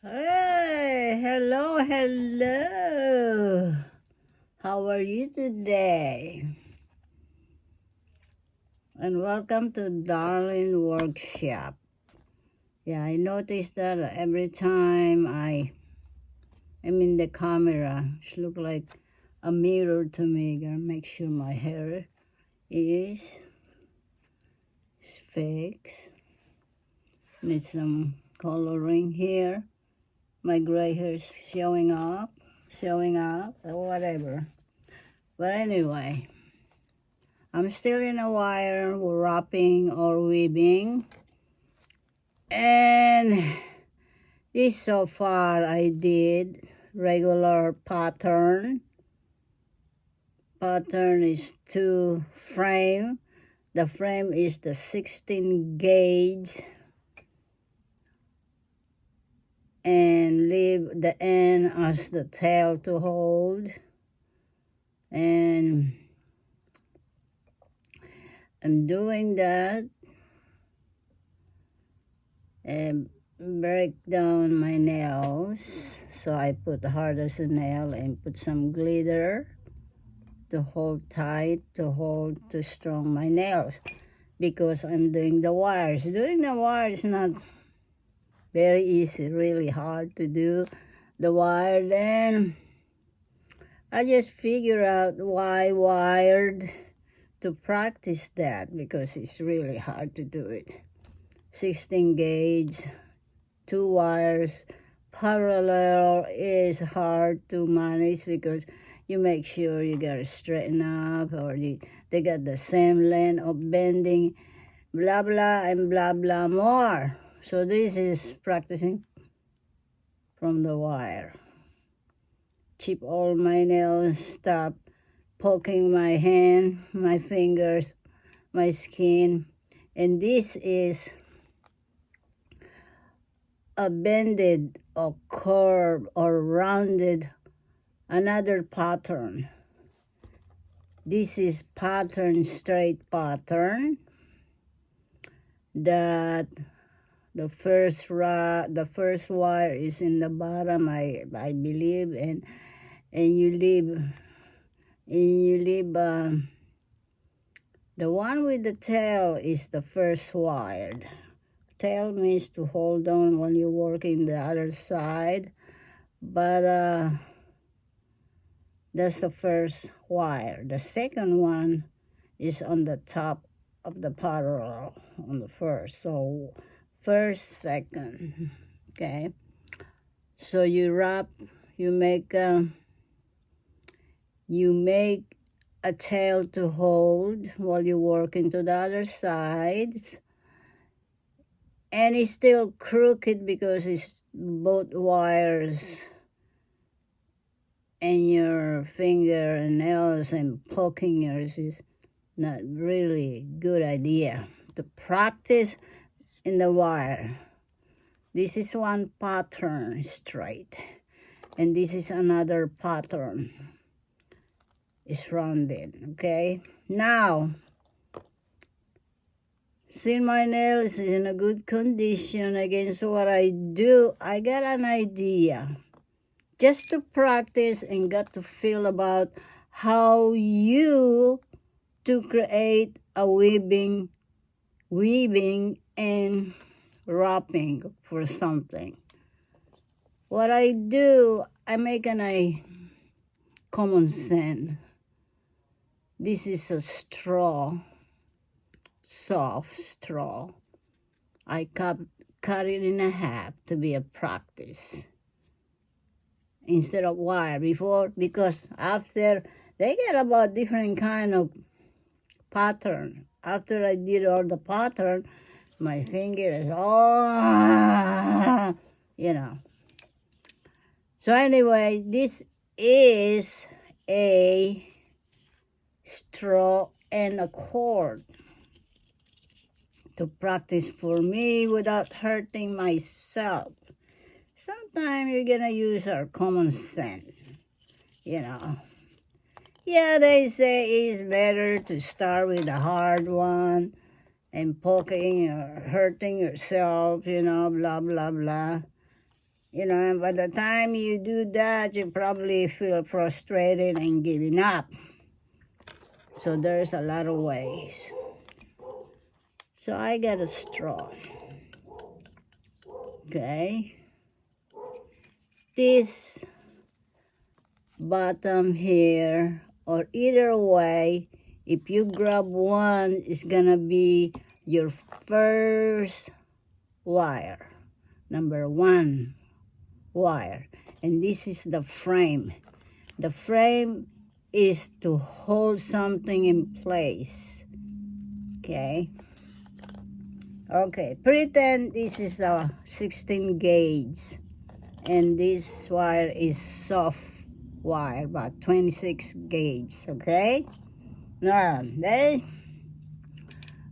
Hey, hello. How are you today? And welcome to Darling Workshop. Yeah, I noticed that every time I am in the camera, it looks like a mirror to me. Gotta make sure my hair is fixed. Need some coloring here. My gray hair is showing up, or whatever. But anyway, I'm still in a wire wrapping or weaving. And this so far I did regular pattern. Pattern is 2 frame. The frame is the 16 gauge. And leave the end as the tail to hold. And I'm doing that and break down my nails. So I put the hardest nail and put some glitter to hold tight, to strong my nails, because I'm doing the wires. Doing the wires is not very easy, really hard to do the wire. Then I just figure out why wired to practice that, because it's really hard to do it. 16 gauge, 2 wires, parallel is hard to manage because you make sure you gotta straighten up, or they got the same length of bending, blah blah and blah blah more. So this is practicing from the wire. Chip all my nails, stop poking my hand, my fingers, my skin. And this is a bended or curved or rounded another pattern. This is pattern, straight pattern, that the first wire is in the bottom, I believe, and you leave the one with the tail is the first wire. Tail means to hold on while you work in the other side, but that's the first wire. The second one is on the top of the parallel on the first. So first, second, okay? So you wrap, you make a tail to hold while you work into the other sides. And it's still crooked because it's both wires, and your finger and nails and poking yours is not really good idea to practice in the wire. This is one pattern straight, and this is another pattern. It's rounded, okay? Now, since my nails is in a good condition against what I do, I got an idea. Just to practice and got to feel about how you to create a weaving and wrapping for something. What I do, I make a common sense. This is a straw, soft straw. I cut it in half to be a practice instead of wire before, because after they get about different kind of pattern. After I did all the pattern, my finger is all, So anyway, this is a straw and a cord to practice for me without hurting myself. Sometimes you're gonna use our common sense, Yeah, they say it's better to start with a hard one and poking or hurting yourself, blah, blah, blah. You know, and by the time you do that, you probably feel frustrated and giving up. So there's a lot of ways. So I got a straw. Okay. This bottom here, or either way, if you grab one, it's gonna be your first wire, number one wire. And this is the frame. The frame is to hold something in place. Okay. Okay, pretend this is a 16 gauge and this wire is soft wire, about 26 gauge. Okay. Now then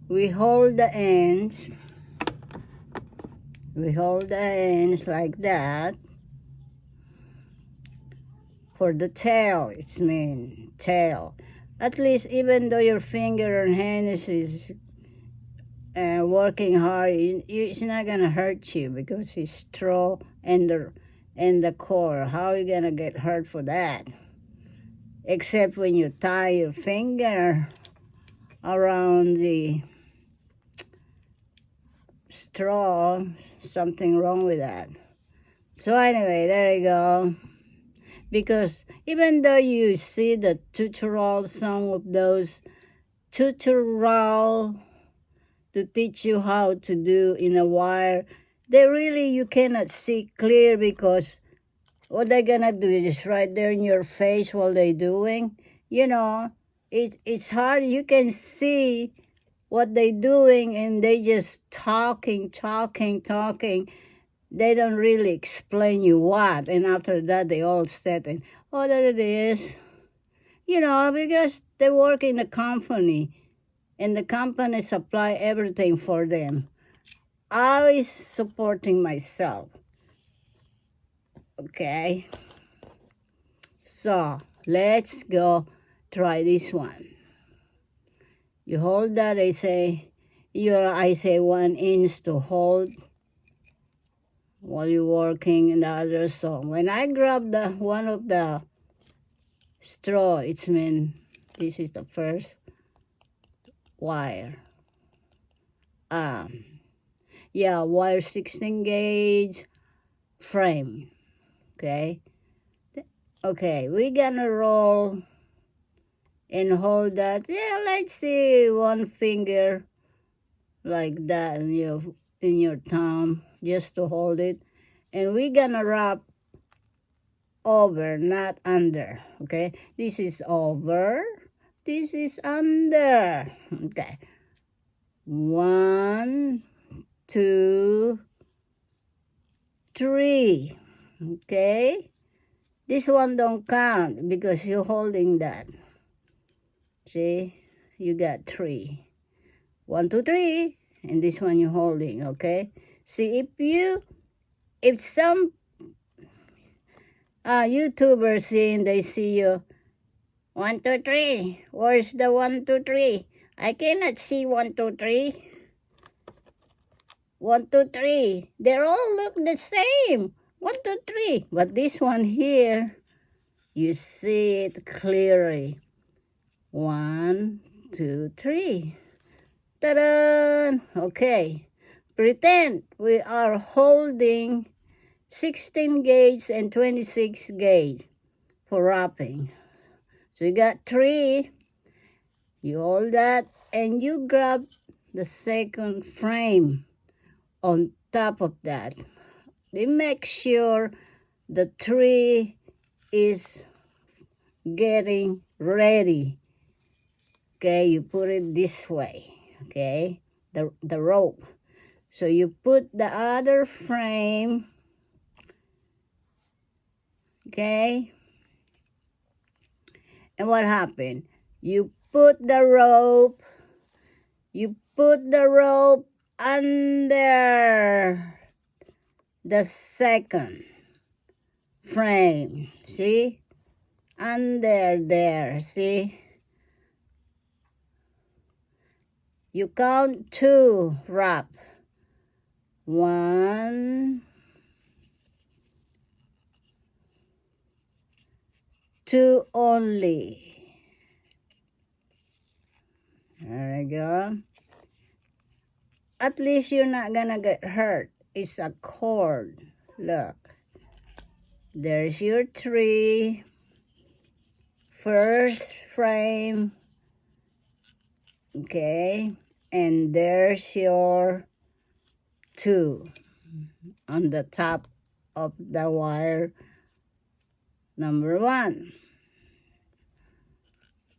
we hold the ends. We hold the ends like that. For the tail, it's mean tail. At least, even though your finger and hand is working hard, it's not gonna hurt you because it's straw and the core. How are you gonna get hurt for that? Except when you tie your finger around the straw, something wrong with that. So anyway, there you go. Because even though you see the tutorial, some of those tutorial to teach you how to do in a wire, they really, you cannot see clear because what they're gonna do is right there in your face while they're doing. You know, it's hard. You can see what they're doing and they just talking. They don't really explain you what. And after that, they all said, and oh, there it is. You know, because they work in a company and the company supply everything for them. I was supporting myself. Okay. So let's go try this one. You hold that, I say 1 inch to hold while you're working in the other. So when I grab the one of the straw, it's mean this is the first wire. Yeah, wire 16 gauge frame. Okay. Okay, we're gonna roll and hold that. Yeah, let's see, one finger like that in your thumb just to hold it. And we're gonna wrap over, not under. Okay, this is over, this is under. Okay, 1, 2, 3. Okay, this one don't count because you're holding that. See, you got 3. 1, 2, 3, and this one you're holding. Okay, see, if some YouTubers seeing, they see you 1, 2, 3. Where's the 1, 2, 3? I cannot see 1, 2, 3. 1, 2, 3. They all look the same. 1, 2, 3. But this one here, you see it clearly. 1, 2, 3. Ta-da! Okay. Pretend we are holding 16 gauge and 26 gauge for wrapping. So you got 3. You hold that and you grab the second frame on top of that. Then make sure the 3 is getting ready. Okay, you put it this way. Okay, the rope. So you put the other frame. Okay, and what happened? You put the rope under the second frame. See, under there. See, you count 2 wrap. 1, 2 only. There we go. At least you're not gonna get hurt. It's a cord. Look. There's your 3. First frame. Okay. And there's your 2 on the top of the wire number 1.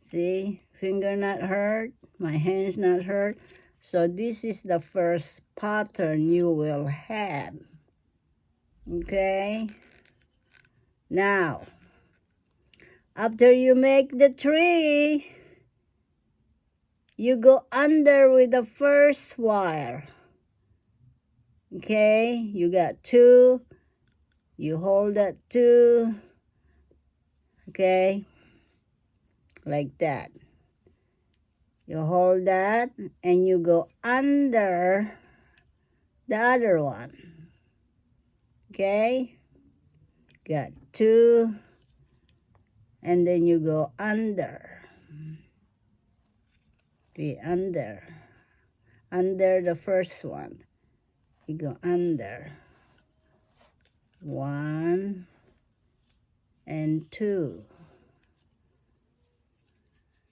See? Finger not hurt. My hand's not hurt. So this is the first pattern you will have. Okay? Now, after you make the 3, you go under with the first wire. Okay? You got 2. You hold that 2. Okay? Like that. You hold that and you go under the other one. Okay? Got 2. And then you go under. Okay, under the first one. You go under. 1 and 2.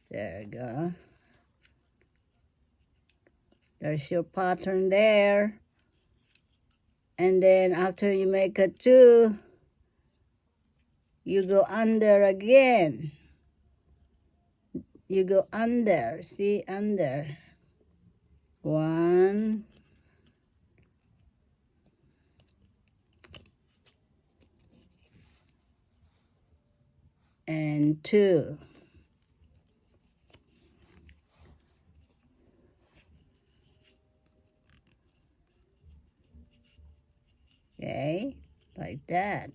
There you go. There's your pattern there. And then after you make a 2, you go under again. You go under. See, under. 1 and 2. Okay, like that.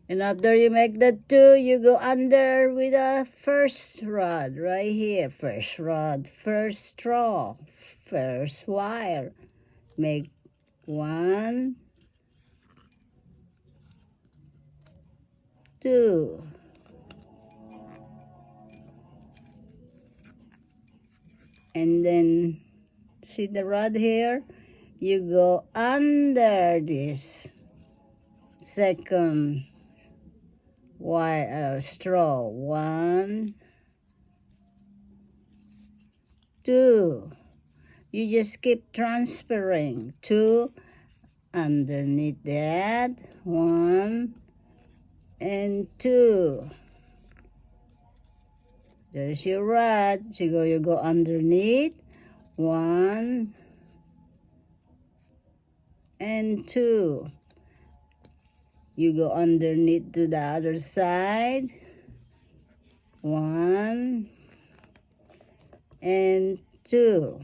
And after you make the 2, you go under with a first rod right here. First rod, first straw, first wire. Make 1, 2. And then, see the rod here? You go under this second wire straw. 1, 2. You just keep transferring. 2 underneath that. 1 and 2. There's your rod. So you go underneath. 1 and 2. You go underneath to the other side. 1 and 2.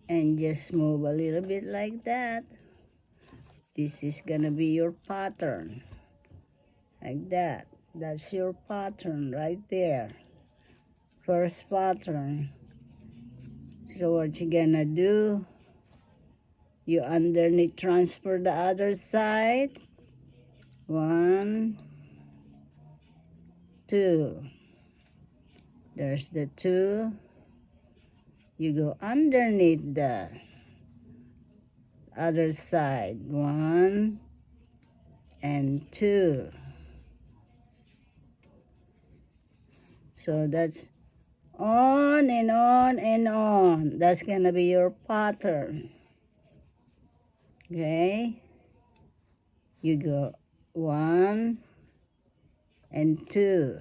And just move a little bit like that. This is gonna be your pattern. Like that. That's your pattern right there. First pattern. So what you gonna do? You underneath transfer the other side. 1, 2. There's the 2. You go underneath the other side. 1 and 2. So that's on and on and on. That's gonna be your pattern. Okay? You go 1 and 2.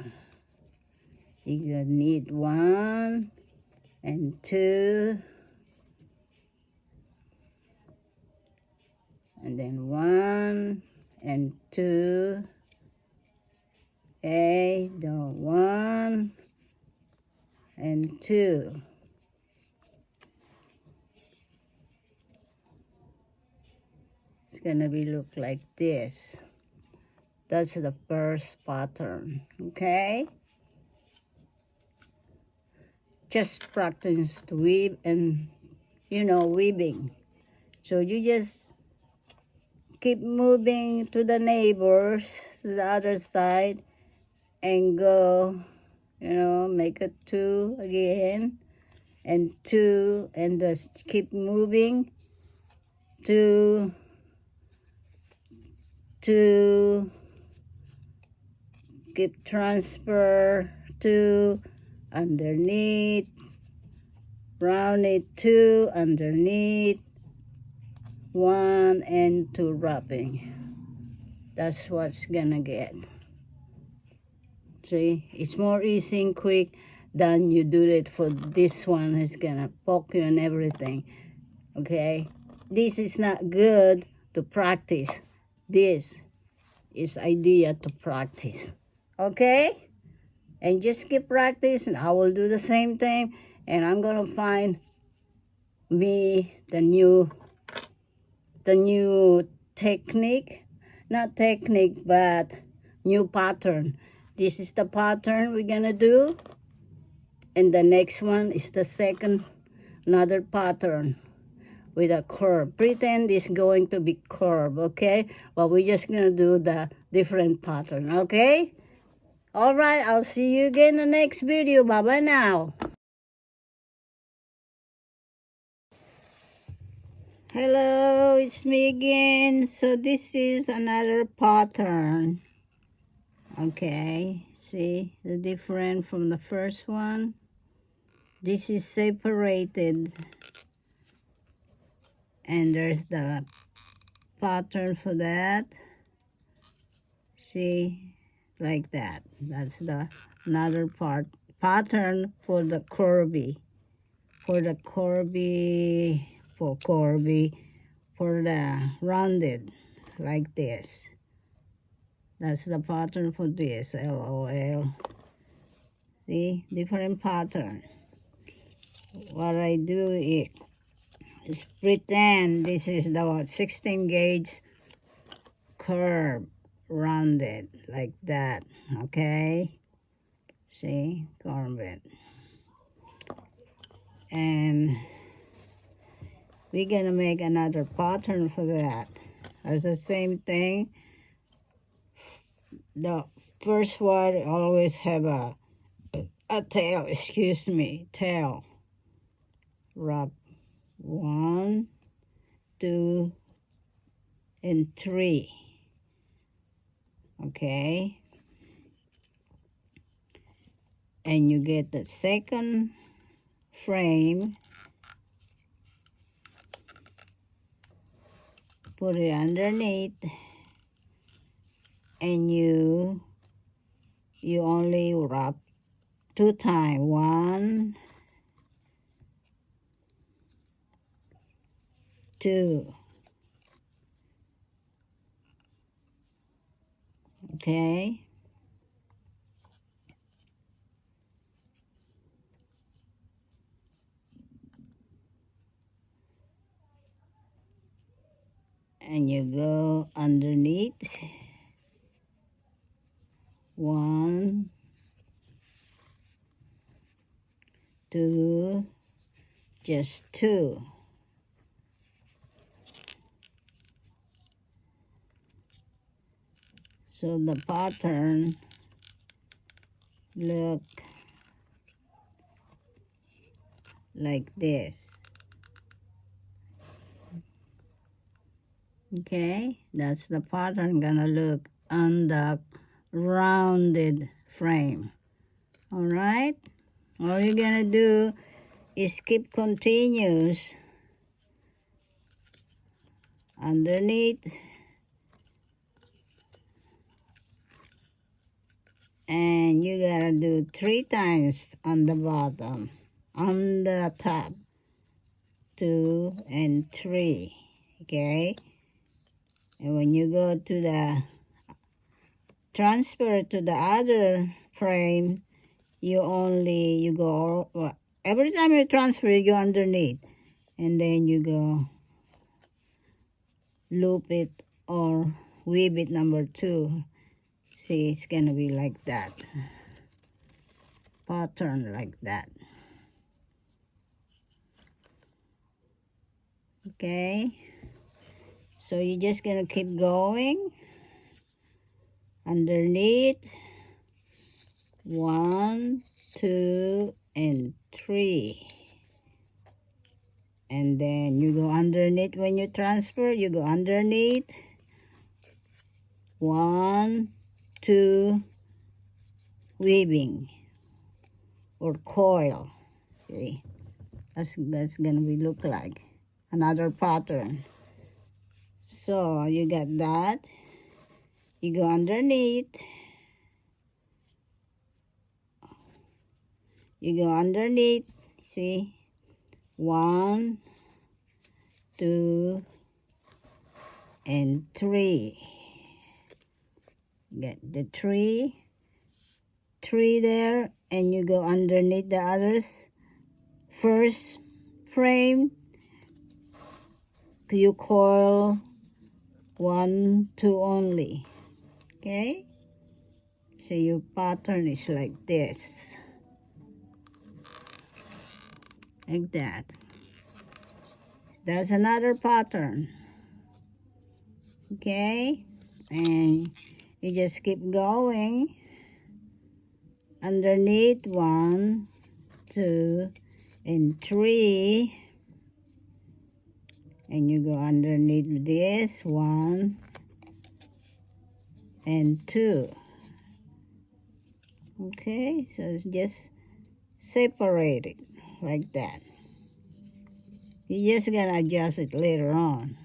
You gonna need 1 and 2. And then 1 and 2. Okay, the 1 and 2. gonna be look like this. That's the first pattern, okay? Just practice to weave and, weaving. So you just keep moving to the neighbors, to the other side, and go, make a 2 again, and 2, and just keep moving to keep transfer to underneath, round it 2 underneath, 1 and 2 wrapping. That's what's gonna get. See, it's more easy and quick than you do it for this one. It's gonna poke you and everything. Okay, this is not good to practice. This is idea to practice. Okay, and just keep practice, and I will do the same thing. And I'm gonna find me the new technique, not technique, but new pattern. This is the pattern we're gonna do, and the next one is the another pattern with a curve. Pretend it's going to be curve, okay? But we're just gonna do the different pattern, okay? All right, I'll see you again in the next video. Bye-bye now. Hello, it's me again. So this is another pattern. Okay, see the difference from the first one? This is separated, and there's the pattern for that. See, like that. That's the another pattern for the curvy, for the rounded, like this. That's the pattern for this. LOL. See, different pattern. What I do is pretend this is the 16 gauge curve, rounded like that. Okay, see, curve it, and we're gonna make another pattern for that. It's the same thing. The first one always have a tail, tail. Wrap 1, 2, and 3. Okay, and you get the second frame, put it underneath, and you only wrap 2 times. 1, 2. Okay, and you go underneath. 1, 2, just 2. So the pattern look like this. Okay, that's the pattern gonna look on the rounded frame. All right, all you're gonna do is keep continuous underneath, and you gotta do 3 times on the bottom, on the top, 2 and 3. Okay, and when you go to the transfer to the other frame, you go, well, every time you transfer, you go underneath, and then you go loop it or weave it number 2. See, it's gonna be like that. Pattern like that. Okay, so you're just gonna keep going underneath 1, 2, and 3, and then you go underneath. When you transfer, you go underneath 1, 2, weaving or coil. See, that's gonna be look like another pattern. So you got that. You go underneath. You go underneath. See, 1, 2, and 3. Get the 3 there, and you go underneath the others. First frame, you coil 1, 2 only. Okay, so your pattern is like this, like that. That's another pattern. Okay, and you just keep going underneath 1, 2, and 3, and you go underneath this 1 and 2. Okay, so it's just separate it like that. You're just gonna adjust it later on,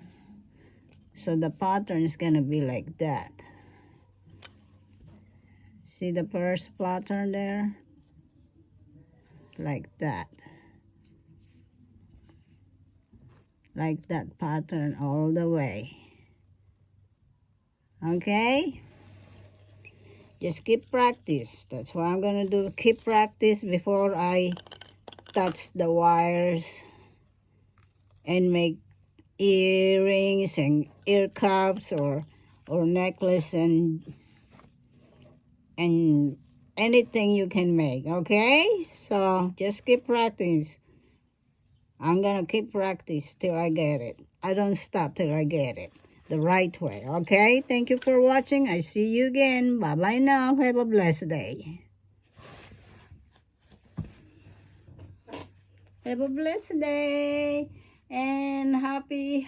so the pattern is gonna be like that. See the first pattern there? Like that. Like that pattern all the way. Okay? Just keep practice. That's what I'm gonna do. Keep practice before I touch the wires and make earrings and ear cups or necklace and anything you can make. Okay, so just keep practice. I'm gonna keep practice till I get it. I don't stop till I get it the right way. Okay, thank you for watching. I see you again. Bye bye now. Have a blessed day. Have a blessed day and happy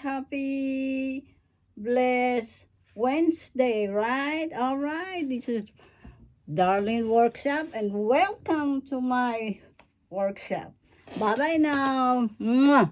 blessed Wednesday, right? All right, this is Darling Workshop and welcome to my workshop. Bye bye now. Mwah.